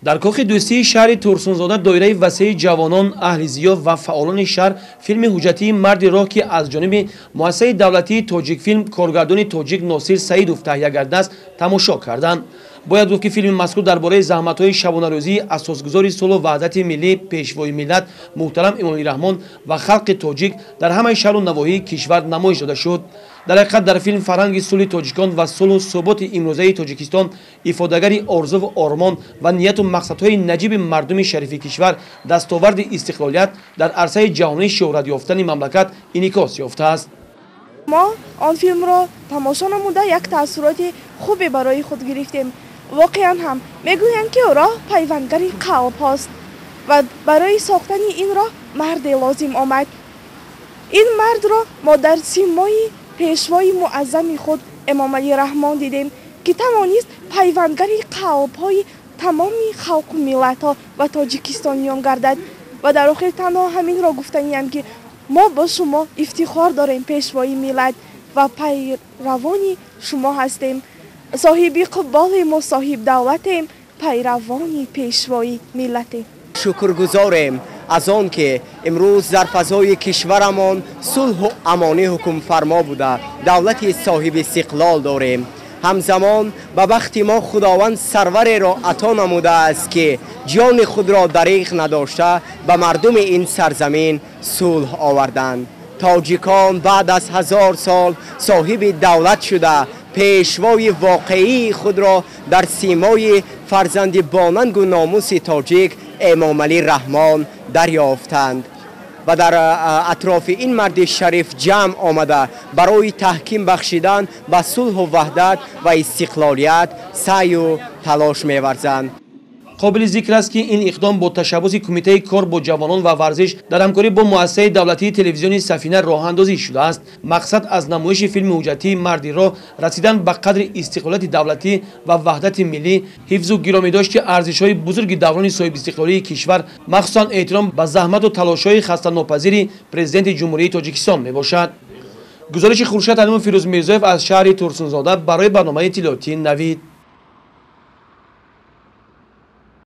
дар кохи дӯстии шаҳри турсунзода доираи васеи ҷавонон, аҳлизиё ва фаъолони шаҳр филми ҳуҷҷатии марди роҳ, ки аз ҷониби муассисаи давлатии тоҷикфилм коргардони тоҷик Носир Саидов таҳия гардааст, тамошо карданд. бояд гуфт ки филми мазкур дар бораи заҳматҳои шабонарӯзии асосгузори сулҳу ваҳдати миллӣ, пешвои миллат муҳтарам Эмомалӣ Раҳмон ва халқи тоҷик дар ҳамаи шаҳру навоҳии кишвар намоиш дода шуд. дар ҳақиқат дар филм фарҳанги сулҳи тоҷикон ва сулҳу суботи имрӯзаи Тоҷикистон ифодагари орзуву ормон ва нияту мақсадҳои наҷиби мардуми шарифи кишвар, дастоварди истиқлолият дар арсаи ҷаҳонӣ шӯҳрат ёфтани мамлакат инъикос ёфтааст. мо он филмро тамошо намуда як таассуроти хубе барои худ гирифтем. воқеан ҳам мегӯянд ки ӯ роҳ пайвандгари қалбҳост ва барои сохтани ин роҳ марде лозим омад. ин мардро мо дар симои пешвои муаззами худ Эмомалӣ Раҳмон дидем, ки тавонист пайвандгари қалбҳои тамоми халқу миллатҳо ва тоҷикистониён гардад. ва дар охир танҳо ҳаминро гуфтаниям ки мо бо шумо ифтихор дорем, пешвои миллат ва пайравони шумо ҳастем. соҳиби иқболему соҳиб давлатем, пайравони пешвои миллатем. шукргузорем аз он ки имрӯз дар фазои кишварамон сулҳу амонӣ ҳукмфармо буда давлати соҳиби истиқлол дорем. ҳамзамон ба бахти мо худованд сарвареро ато намудааст ки ҷони худро дариғ надошта ба мардуми ин сарзамин сулҳ оварданд. тоҷикон баъд аз 1000 сол соҳиби давлат шуда пешвои воқеии худро дар симои фарзанди бонангу номуси тоҷик Эмомалӣ Раҳмон дарёфтанд ва дар атрофи ин марди шариф ҷамъ омада барои таҳким бахшидан ба сулҳу ваҳдат ва истиқлолият саъю талош меварзанд. қобили зикр аст ки ин иқдом бо ташаббуси кумитаи кор бо ҷавонон ва варзиш дар ҳамкорӣ бо муассисаи давлатии телевизиони Сафина роҳандозӣ шудааст. мақсад аз намоиши филми ҳуҷҷатии марди роҳ расидан ба қадри истиқлолияти давлатӣ ва ваҳдати миллӣ, ҳифзу гиромидошти арзишҳои бузурги даврони соҳибистиқлолии кишвар, махсусан эҳтиром ба заҳмату талошҳои хастанопазири президенти ҷумҳурии Тоҷикистон мебошад. гузориши Хуршед Алимов Фирӯз Мирзоев аз шаҳри Турсунзода барои барномаи иттилоъотии Навид.